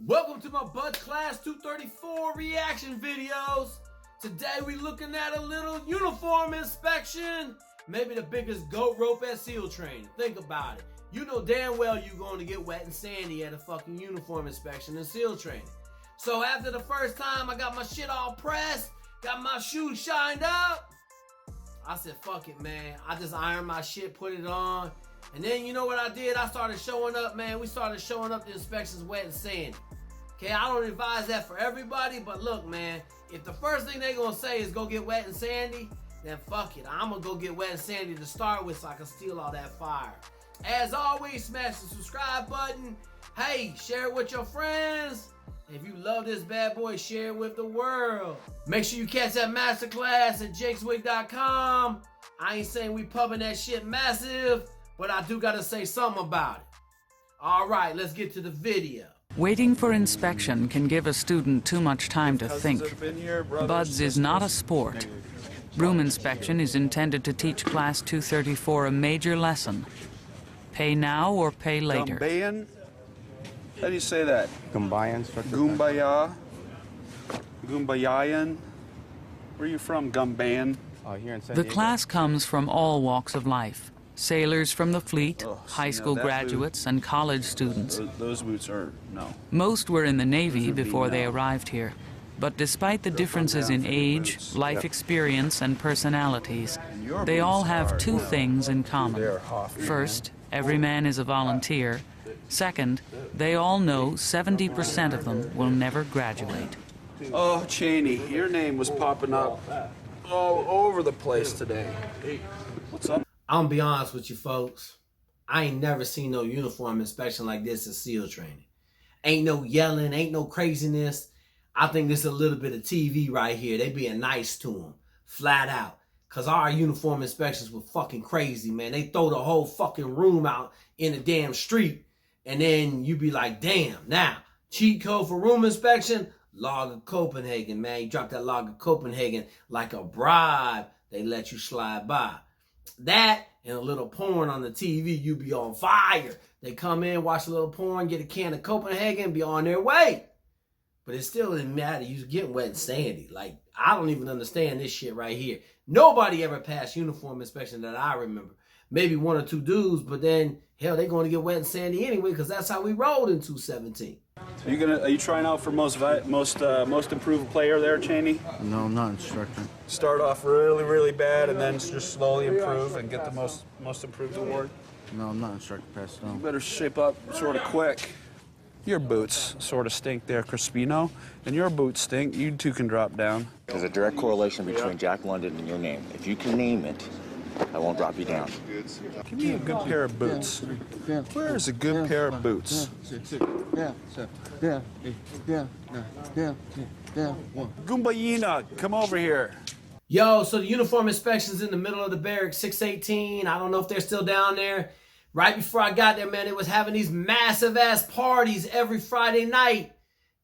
Welcome to my Bud Class 234 reaction videos. Today we looking at a little uniform inspection. Maybe the biggest goat rope at SEAL training. Think about it. You know damn well you're going to get wet and sandy at a fucking uniform inspection in SEAL training. So after the first time I got my shit all pressed, got my shoes shined up, I said fuck it, man. I just ironed my shit, put it on. And then you know what I did? I started showing up, man. We started showing up to inspections wet and sandy. Okay, I don't advise that for everybody, but look, man, if the first thing they gonna say is go get wet and sandy, then fuck it. I'm gonna go get wet and sandy to start with so I can steal all that fire. As always, smash the subscribe button. Hey, share it with your friends. If you love this bad boy, share it with the world. Make sure you catch that masterclass at jakeswig.com. I ain't saying we pumping that shit massive, but I do gotta say something about it. All right, let's get to the video. Waiting for inspection can give a student too much time to think. BUDS is not a sport. Room inspection is intended to teach Class 234 a major lesson. Pay now or pay later. Gumbayan? How do you say that? Gumbayan. Gumbaya? Gumbayan? Where are you from, Gumbayan? Here in San The Diego. class comes from all walks of life. Sailors from the fleet, high school graduates, and college students. Those boots are, no. Most were in the Navy before they arrived here. But despite the differences in age, life experience, and personalities, they all have two things in common. First, every man is a volunteer. Second, they all know 70% of them will never graduate. Oh, Cheney, your name was popping up all over the place today. What's up? I'm gonna be honest with you folks. I ain't never seen no uniform inspection like this at SEAL training. Ain't no yelling, ain't no craziness. I think this is a little bit of TV right here. They being nice to them, flat out. Cause our uniform inspections were fucking crazy, man. They throw the whole fucking room out in the damn street. And then you be like, damn, now, cheat code for room inspection, log of Copenhagen, man. You drop that log of Copenhagen like a bribe, they let you slide by. That and a little porn on the TV, you be on fire. They come in, watch a little porn, get a can of Copenhagen, be on their way. But it still didn't matter. You was getting wet and sandy. Like, I don't even understand this shit right here. Nobody ever passed uniform inspection that I remember. Maybe one or two dudes, but then, hell, they going to get wet and sandy anyway because that's how we rolled in 217. So are you trying out for most improved player there, Cheney? No, I'm not instructor. Start off really, really bad and then just slowly improve and get the most improved award? No, I'm not instructor, Pastor. You better shape up sort of quick. Your boots sort of stink there, Crispino, and your boots stink. You two can drop down. There's a direct correlation between Jack London and your name. If you can name it, I won't drop you down. Give me a good pair of boots. Where's a good pair of boots? Gumbayina, come over here. Yo, so the uniform inspection's in the middle of the barracks, 618. I don't know if they're still down there. Right before I got there, man, it was having these massive ass parties every Friday night.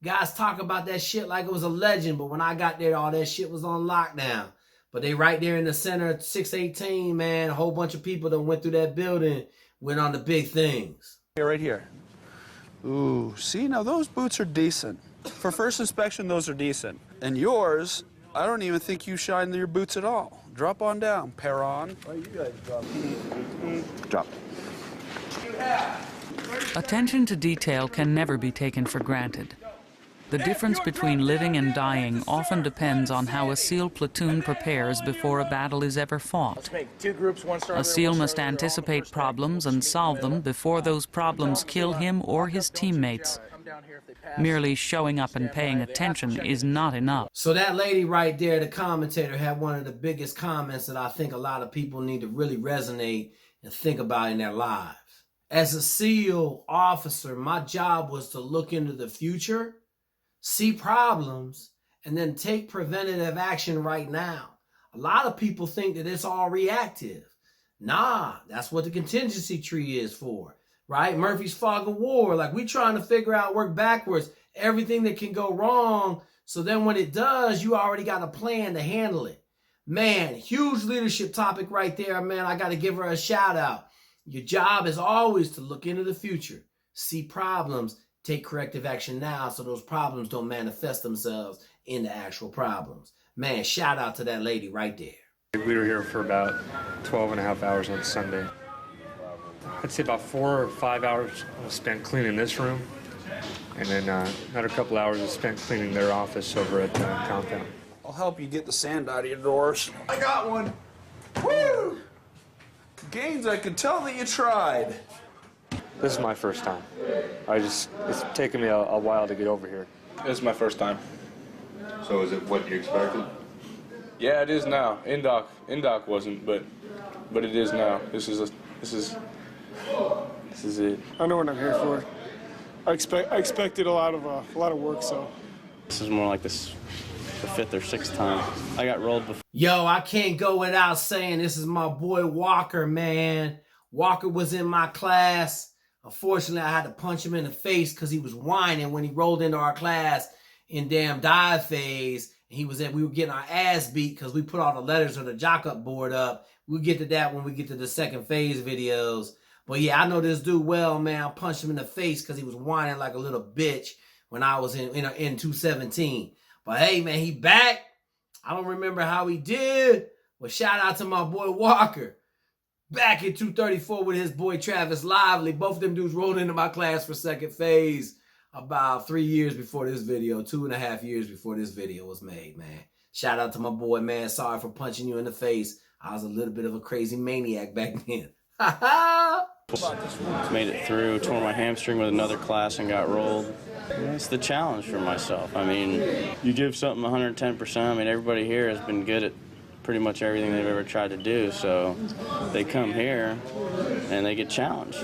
Guys talk about that shit like it was a legend, but when I got there, all that shit was on lockdown. But they right there in the center of 618, man, a whole bunch of people that went through that building, went on the big things. Here, right here. Ooh, see, now those boots are decent. For first inspection, those are decent. And yours, I don't even think you shine your boots at all. Drop on down, pair on. Oh, you guys Drop. Attention to detail can never be taken for granted. The difference between living and dying often depends on how a SEAL platoon prepares before a battle is ever fought. A SEAL must anticipate problems and solve them before those problems kill him or his teammates. Merely showing up and paying attention is not enough. So that lady right there, the commentator, had one of the biggest comments that I think a lot of people need to really resonate and think about in their lives. As a SEAL officer, my job was to look into the future, see problems, and then take preventative action right now. A lot of people think that it's all reactive. Nah, that's what the contingency tree is for, right? Murphy's fog of war. Like, we trying to figure out, work backwards, everything that can go wrong. So then when it does, you already got a plan to handle it. Man, huge leadership topic right there, man. I got to give her a shout out. Your job is always to look into the future, see problems, Take corrective action now so those problems don't manifest themselves into actual problems. Man, shout out to that lady right there. We were here for about 12 and a half hours on Sunday. I'd say about 4 or 5 hours was spent cleaning this room, and then another couple hours was spent cleaning their office over at the compound. I'll help you get the sand out of your doors. I got one. Woo! Gaines, I could tell that you tried. This is my first time. It's taken me a while to get over here. This is my first time. So is it what you expected? Yeah, it is now. Indoc wasn't, but it is now. This is it. I know what I'm here for. I expected a lot of work, so. This is more like the 5th or 6th time. I got rolled before. Yo, I can't go without saying this is my boy Walker, man. Walker was in my class. Unfortunately, I had to punch him in the face because he was whining when he rolled into our class in damn dive phase. We were getting our ass beat because we put all the letters on the jock-up board up. We'll get to that when we get to the second phase videos. But yeah, I know this dude well, man. I punched him in the face because he was whining like a little bitch when I was in 217. But hey, man, he back. I don't remember how he did. But shout out to my boy Walker. Back in 234 with his boy Travis Lively. Both of them dudes rolled into my class for second phase about 3 years before this video. 2.5 years before this video was made, man. Shout out to my boy, man. Sorry for punching you in the face. I was a little bit of a crazy maniac back then. Ha ha! Made it through, tore my hamstring with another class and got rolled. It's the challenge for myself. I mean, you give something 110%. I mean, everybody here has been good at pretty much everything they've ever tried to do, so they come here and they get challenged.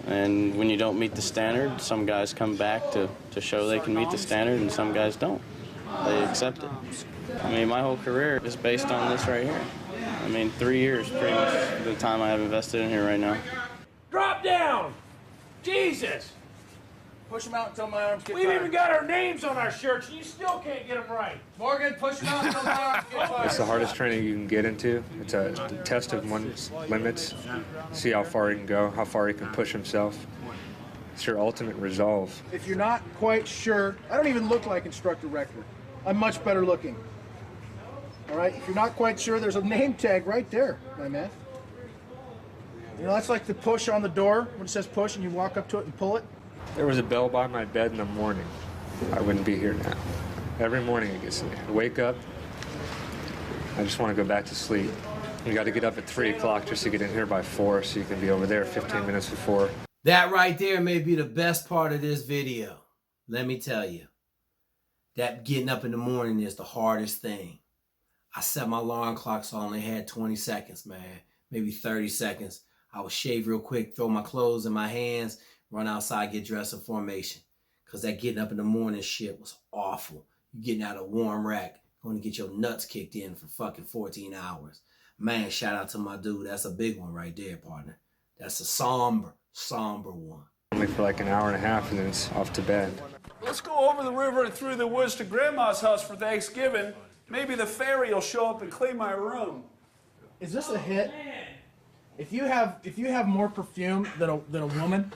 And when you don't meet the standard, some guys come back to show they can meet the standard, and some guys don't. They accept it. I mean, my whole career is based on this right here. I mean, 3 years, pretty much the time I have invested in here right now. Drop down! Jesus! Push them out until my arms get We've tired. even got our names on our shirts, and you still can't get them right. Morgan, push them out until my arms get tired. It's the hardest training you can get into. It's a test of one's limits. See how far he can go, how far he can push himself. It's your ultimate resolve. If you're not quite sure, I don't even look like Instructor Rector. I'm much better looking. All right, if you're not quite sure, there's a name tag right there, my man. You know, that's like the push on the door, when it says push and you walk up to it and pull it. There was a bell by my bed in the morning. I wouldn't be here now. Every morning it gets to me. I wake up, I just want to go back to sleep. You got to get up at 3 o'clock just to get in here by 4 so you can be over there 15 minutes before. That right there may be the best part of this video. Let me tell you. That getting up in the morning is the hardest thing. I set my alarm clock so I only had 20 seconds, man. Maybe 30 seconds. I would shave real quick, throw my clothes in my hands, run outside, get dressed in formation. Because that getting up in the morning shit was awful. You getting out of a warm rack, going to get your nuts kicked in for fucking 14 hours. Man, shout out to my dude. That's a big one right there, partner. That's a somber one. Only for like an hour and a half and then it's off to bed. Let's go over the river and through the woods to Grandma's house for Thanksgiving. Maybe the fairy will show up and clean my room. Is this a hit? If you have more perfume than a woman,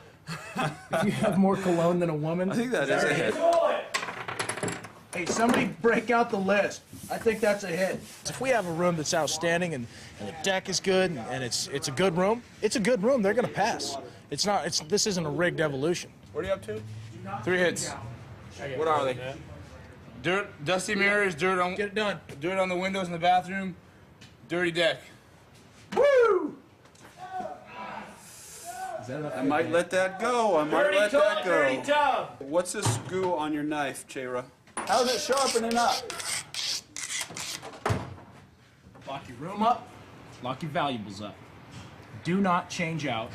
if you have more cologne than a woman, I think that is a hit. Hey, somebody break out the list. I think that's a hit. If we have a room that's outstanding and the deck is good and it's a good room, they're gonna pass. This isn't a rigged evolution. What are you up to? 3 hits. What are they? Dirt, dusty mirrors, dirt on. Get it done. Dirt on the windows in the bathroom, dirty deck. Woo! I might let that go. I might let that go. Dirty tub. What's this goo on your knife, Chera? How's it sharpening up? Lock your room up. Lock your valuables up. Do not change out.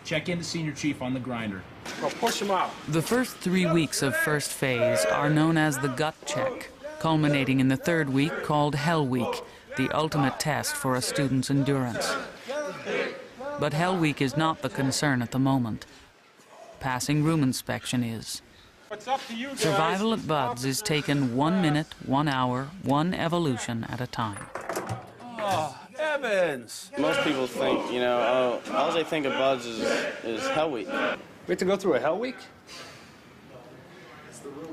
Check into Senior Chief on the grinder. Well, push them out. The first 3 weeks of first phase are known as the gut check, culminating in the third week called Hell Week, the ultimate test for a student's endurance. But Hell Week is not the concern at the moment. Passing room inspection is. It's up to you guys. Survival at Bud's is taken 1 minute, 1 hour, 1 evolution at a time. Oh, Evans! Most people think, you know, all they think of Buds is Hell Week. We have to go through a hell week?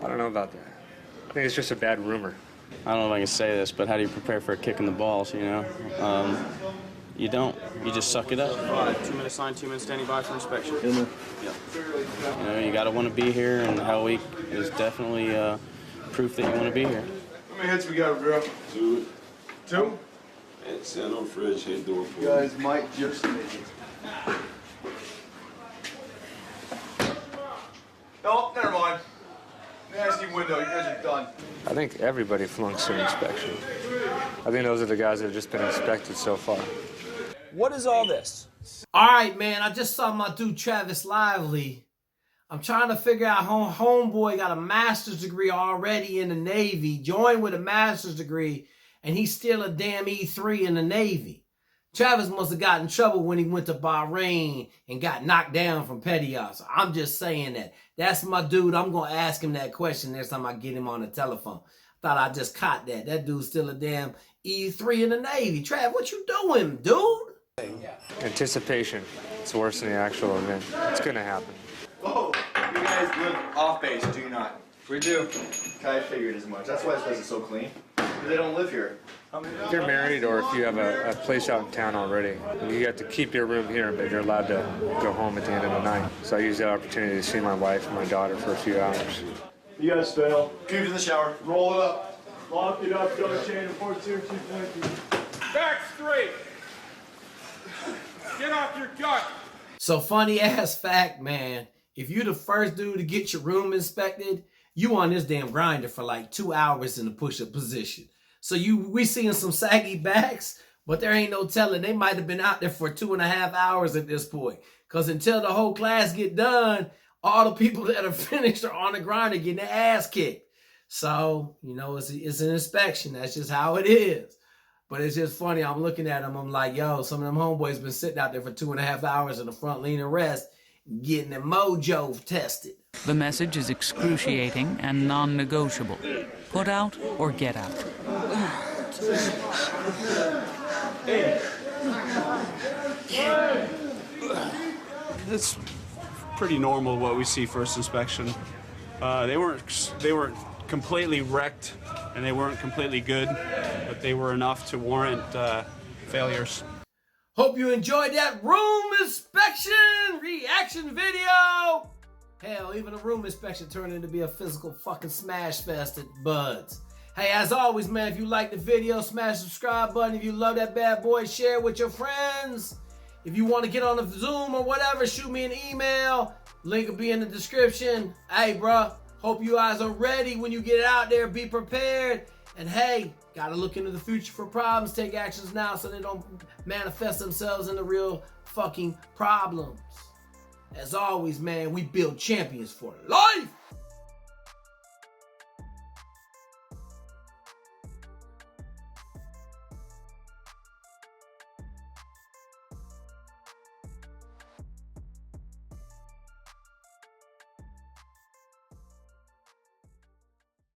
I don't know about that. I think it's just a bad rumor. I don't know if I can say this, but how do you prepare for a kick in the balls, you know? You don't. You just suck it up. 2 minutes line, 2 minutes standing by for inspection. Yep. You know, you got to want to be here, and Hell Week is definitely proof that you want to be here. How many hits we got, bro? 2. 2? And sitting on the fridge, ain't doing for You guys might just make it. Oh, never mind. Nasty window. You guys are done. I think everybody flunks their inspection. I think those are the guys that have just been inspected so far. What is all this? All right, man. I just saw my dude Travis Lively. I'm trying to figure out how homeboy got a master's degree already in the Navy, joined with a master's degree, and he's still a damn E3 in the Navy. Travis must have gotten in trouble when he went to Bahrain and got knocked down from petty officer. I'm just saying that. That's my dude. I'm going to ask him that question next time I get him on the telephone. Thought I just caught that. That dude's still a damn E3 in the Navy. Trav, what you doing, dude? Anticipation. It's worse than the actual event. It's going to happen. Oh, you guys live off base, do you not? We do. I figured as much. That's why this place is so clean. They don't live here. If you're married or if you have a place out in town already, you have to keep your room here, but you're allowed to go home at the end of the night. So I use that opportunity to see my wife and my daughter for a few hours. You guys fail. Cube in the shower. Roll it up. Lock it up, go chain of 4-2-2-20. Back straight. Get off your gut. So funny ass fact, man. If you the first dude to get your room inspected, you on this damn grinder for like 2 hours in the push-up position. So we seeing some saggy backs, but there ain't no telling. They might have been out there for 2.5 hours at this point. Because until the whole class get done, all the people that are finished are on the grinder getting their ass kicked. So, you know, it's an inspection. That's just how it is. But it's just funny. I'm looking at them. I'm like, yo, some of them homeboys been sitting out there for 2.5 hours in the front lean and rest, getting their mojo tested. The message is excruciating and non-negotiable. Put out or get out. It's pretty normal what we see first inspection. They weren't completely wrecked and they weren't completely good, but they were enough to warrant failures. Hope you enjoyed that room inspection reaction video. Hell, even a room inspection turned into be a physical fucking smash fest at Bud's. Hey, as always, man, if you like the video, smash the subscribe button. If you love that bad boy, share it with your friends. If you want to get on the Zoom or whatever, shoot me an email. Link will be in the description. Hey, bruh, hope you guys are ready when you get out there. Be prepared. And hey, gotta look into the future for problems. Take actions now so they don't manifest themselves into real fucking problems. As always, man, we build champions for life.